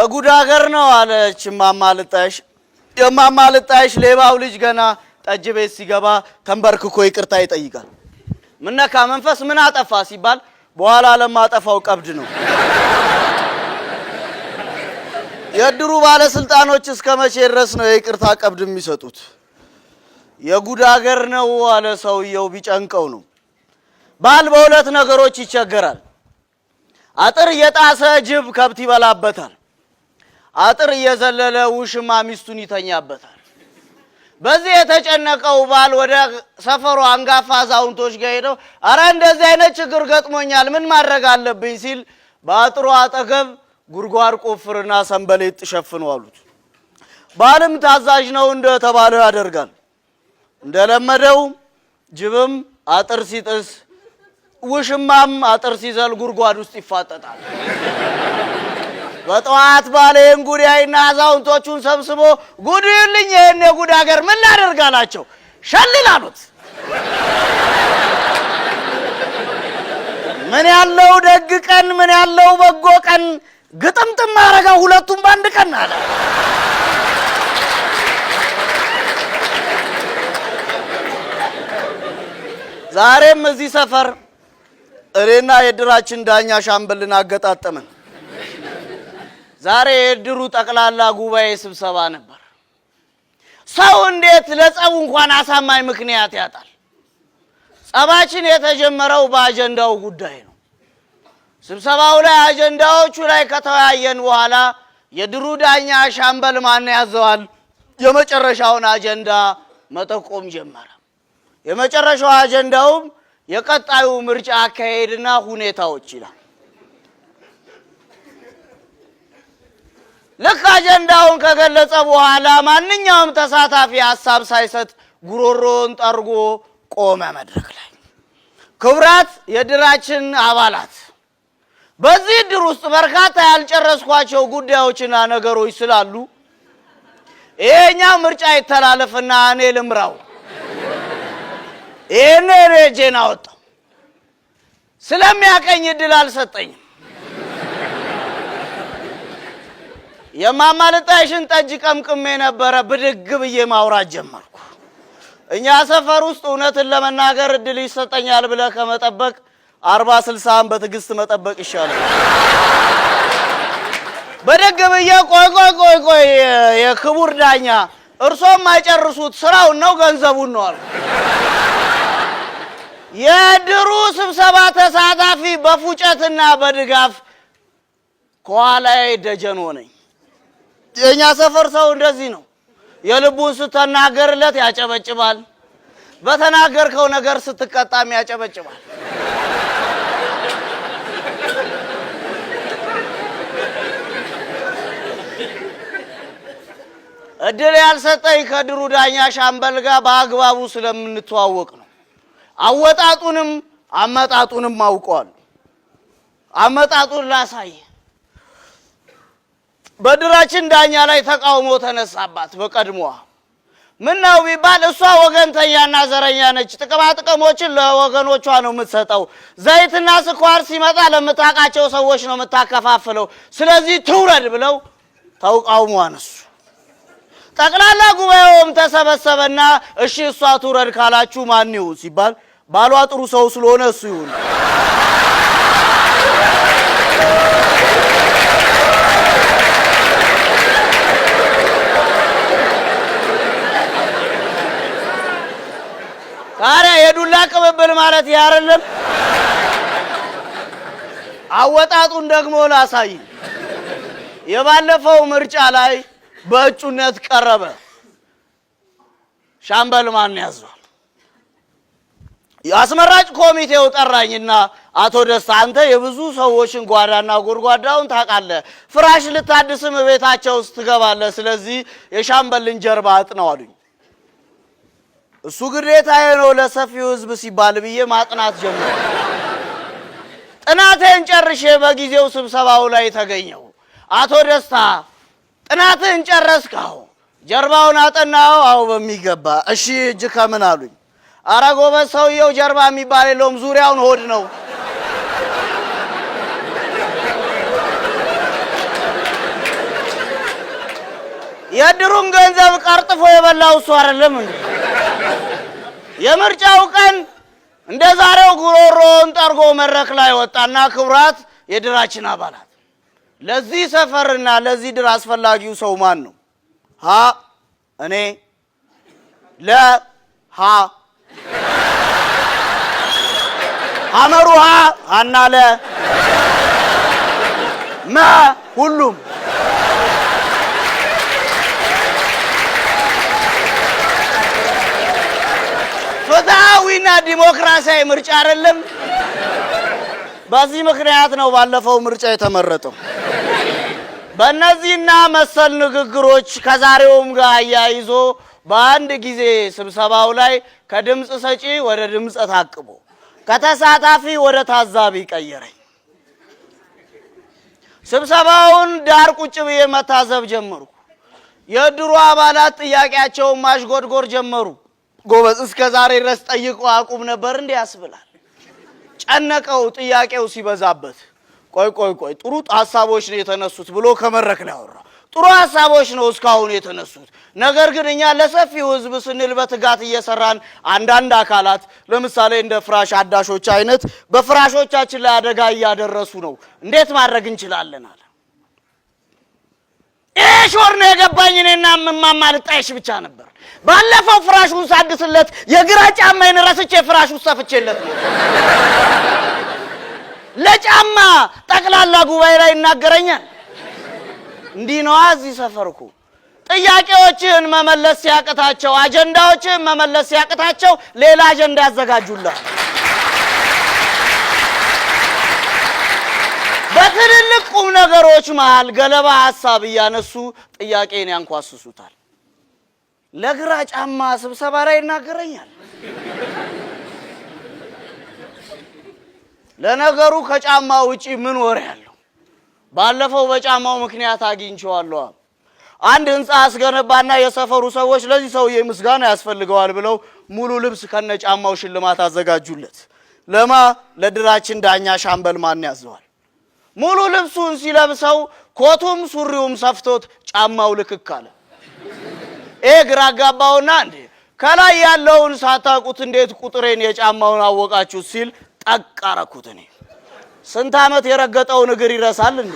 የጉድ ሀገር ነው አለች እማማ ልጣይሽ። የእማማ ልጣይሽ ሌባው ልጅ ገና ጠጅ ቤት ሲገባ ተንበርክኮ ይቅርታ ይጠይቃል። ምን ነካ መንፈስ ምን አጠፋ ሲባል በኋላ ለማጠፋው ቀብድ ነው። የድሩ ባለስልጣኖች እስከ መቼ ድረስ ነው የይቅርታ ቀብድ የሚሰጡት? የጉድ ሀገር ነው አለ ሰውየው ቢጨንቀው ነው። ባል በሁለት ነገሮች ይቸገራል። አጥር እየጣሰ ጅብ ከብት ይበላበታል። አጥር እየዘለለ ውሽማ ሚስቱን ይተኛበታል። በዚህ የተጨነቀው ባል ወደ ሰፈሩ አንጋፋ አዛውንቶች ጋር ሄደው አረ እንደዚህ አይነት ችግር ገጥሞኛል ምን ማድረግ አለብኝ ሲል በአጥሩ አጠገብ ጉድጓድ ቆፍርና ሰንበሌጥ ሸፍኑ አሉት። ባልም ታዛዥ ነው እንደተባለው ያደርጋል። እንደለመደው ጅብም አጥር ሲጥስ ውሽማም አጥር ሲዘል ጉድጓድ ውስጥ ይፋጠጣል። በጠዋት ባሌን ጉዳይና አዛውንቶቹን ሰብስቦ ጉድልኝ ይሄን የጉድ ሀገር ምን ላደርጋላቸው ሸልል አሉት። ምን ያለው ደግ ቀን ምን ያለው በጎ ቀን ግጥምጥም አረጋው ሁለቱም ባንድ ቀን አለ። ዛሬም እዚህ ሰፈር እኔና የድራችን ዳኛ ሻምበልን አገጣጠመን። ዛሬ የድሩ ጠቅላላ ጉባኤ ስብሰባ ነበር። ሰው እንዴት ለጸቡ እንኳን አሳማኝ ምክንያት ያጣል? ጸባችን የተጀመረው በአጀንዳው ጉዳይ ነው። ስብሰባው ላይ አጀንዳዎቹ ላይ ከተወያየን በኋላ የድሩ ዳኛ ሻምበል ማን ያዘዋል የመጨረሻውን አጀንዳ መጠቆም ጀመረ። የመጨረሻው አጀንዳውም የቀጣዩ ምርጫ አካሄድና ሁኔታዎች ይላል። ልክ አጀንዳውን ከገለጸ በኋላ ማንኛውም ተሳታፊ ሐሳብ ሳይሰጥ ጉሮሮን ጠርጎ ቆመ መድረክ ላይ። ክብራት የድራችን አባላት በዚህ ድር ውስጥ በርካታ ያልጨረስኳቸው ጉዳዮችና ነገሮች ስላሉ ይሄኛው ምርጫ ይተላለፍና እኔ ልምራው። ይሄን ሬጄን አወጣው። ስለሚያቀኝ እድል አልሰጠኝም። የእማማ ልጣይሽን ጠጅ ቀምቅሜ ነበረ ብድግ ብዬ ማውራት ጀመርኩ። እኛ ሰፈር ውስጥ እውነትን ለመናገር እድል ይሰጠኛል ብለህ ከመጠበቅ 40-60 በትዕግስት መጠበቅ ይሻላል። ብድግ ብዬ ቆይ የክቡር ዳኛ እርሶም አይጨርሱት ስራውን ነው ገንዘቡን ነው አልኩ። የድሩ ስብሰባ ተሳታፊ በፉጨትና በድጋፍ ከኋላዬ ደጀን ሆነኝ። የኛ ሰፈር ሰው እንደዚህ ነው። የልቡን ስትናገርለት ያጨበጭባል፣ በተናገርከው ነገር ስትቀጣም ያጨበጭባል። እድል ያልሰጠኝ ከድሩ ዳኛ ሻምበል ጋር በአግባቡ ስለምንተዋወቅ ነው። አወጣጡንም አመጣጡንም አውቀዋል። አመጣጡን ላሳይ። በድራችን ዳኛ ላይ ተቃውሞ ተነሳባት። በቀድሞዋ ምነው ቢባል እሷ ወገንተኛና ዘረኛ ነች። ጥቅማ ጥቅሞችን ለወገኖቿ ነው የምትሰጠው። ዘይትና ስኳር ሲመጣ ለምታቃቸው ሰዎች ነው የምታከፋፍለው። ስለዚህ ትውረድ ብለው ተቃውሞ አነሱ። ጠቅላላ ጉባኤውም ተሰበሰበና እሺ እሷ ትውረድ ካላችሁ ማን ይሁን ሲባል ባሏ ጥሩ ሰው ስለሆነ እሱ ይሁን። ታዲያ የዱላ ቅብብል ማለት ያረለም። አወጣጡን ደግሞ ላሳይ። የባለፈው ምርጫ ላይ በእጩነት ቀረበ። ሻምበል ማን ያዟል? ያስመራጭ ኮሚቴው ጠራኝና አቶ ደስታ አንተ የብዙ ሰዎችን ጓዳና ጎድጓዳውን ታውቃለህ፣ ፍራሽ ልታድስም ቤታቸው ውስጥ ትገባለህ፣ ስለዚህ የሻምበልን ጀርባ አጥናው አሉኝ። እሱ ግዴታዬ ነው ለሰፊው ህዝብ ሲባል ብዬ ማጥናት ጀመርኩ። ጥናቴን ጨርሼ በጊዜው ስብሰባው ላይ ተገኘው። አቶ ደስታ ጥናትህን ጨረስከው? ጀርባውን አጠናው? አው በሚገባ። እሺ እጅ ከምን አሉኝ። አረ ጎበዝ ሰውየው ጀርባ የሚባል የለውም ዙሪያውን ሆድ ነው። የድሩን ገንዘብ ቀርጥፎ የበላው እሱ አይደለም እንዴ? የምርጫው ቀን እንደ ዛሬው ጉሮሮን ጠርጎ መድረክ ላይ ወጣና ክቡራት የድራችን አባላት ለዚህ ሰፈርና ለዚህ ድር አስፈላጊው ሰው ማን ነው? ሀ እኔ፣ ለ ሀ ሐመሩሃ ሀና ለ መ ሁሉም ፍትሃዊና ዲሞክራሲያዊ ምርጫ አይደለም። በዚህ ምክንያት ነው ባለፈው ምርጫ የተመረጠው። በእነዚህና መሰል ንግግሮች ከዛሬውም ጋር አያይዞ በአንድ ጊዜ ስብሰባው ላይ ከድምፅ ሰጪ ወደ ድምፅ ታቅቦ ከተሳታፊ ወደ ታዛቢ ቀየረኝ። ስብሰባውን ዳር ቁጭ ብዬ መታዘብ ጀመርኩ። የድሩ አባላት ጥያቄያቸውን ማሽጎድጎድ ጀመሩ። ጎበዝ እስከ ዛሬ ድረስ ጠይቆ አቁም ነበር እንዴ ያስብላል። ጨነቀው ጥያቄው ሲበዛበት። ቆይ ጥሩ ሐሳቦች ነው የተነሱት ብሎ ከመድረክ ላይ አወራ። ጥሩ ሐሳቦች ነው እስካሁን የተነሱት። ነገር ግን እኛ ለሰፊው ህዝብ ስንል በትጋት እየሰራን አንዳንድ አካላት ለምሳሌ እንደ ፍራሽ አዳሾች አይነት በፍራሾቻችን ላይ አደጋ እያደረሱ ነው። እንዴት ማድረግ እንችላለን አለ። ሾር ነው የገባኝ። እኔና እማማ ልጣይሽ ብቻ ነበር። ባለፈው ፍራሹን ሳድስለት የግራ ጫማዬን ረስቼ ፍራሹን ሰፍቼለት ነው። ለጫማ ጠቅላላ ጉባኤ ላይ ይናገረኛል። እንዲህ ነው እዚህ ሰፈርኩ። ጥያቄዎችን መመለስ ሲያቅታቸው፣ አጀንዳዎችን መመለስ ሲያቅታቸው ሌላ አጀንዳ ያዘጋጁላል። በትልልቅ ቁም ነገሮች መሃል ገለባ ሐሳብ እያነሱ ጥያቄን ያንኳስሱታል። ለግራ ጫማ ስብሰባ ላይ ይናገረኛል። ለነገሩ ከጫማ ውጪ ምን ወሬ ያለው? ባለፈው በጫማው ምክንያት አግኝቼዋለሁ። አንድ ህንጻ አስገነባና የሰፈሩ ሰዎች ለዚህ ሰውዬ ምስጋና ያስፈልገዋል ብለው ሙሉ ልብስ ከነጫማው ሽልማት አዘጋጁለት። ለማ ለድራችን ዳኛ ሻምበል ማን ያዘዋል። ሙሉ ልብሱን ሲለብሰው ኮቱም ሱሪውም ሰፍቶት ጫማው ልክክ አለ። ግራ ጋባውና እንዴ ከላይ ያለውን ሳታቁት እንዴት ቁጥሬን የጫማውን አወቃችሁ ሲል ጠቅ አረኩት። እኔ ስንት ዓመት የረገጠውን እግር ይረሳል እንዴ?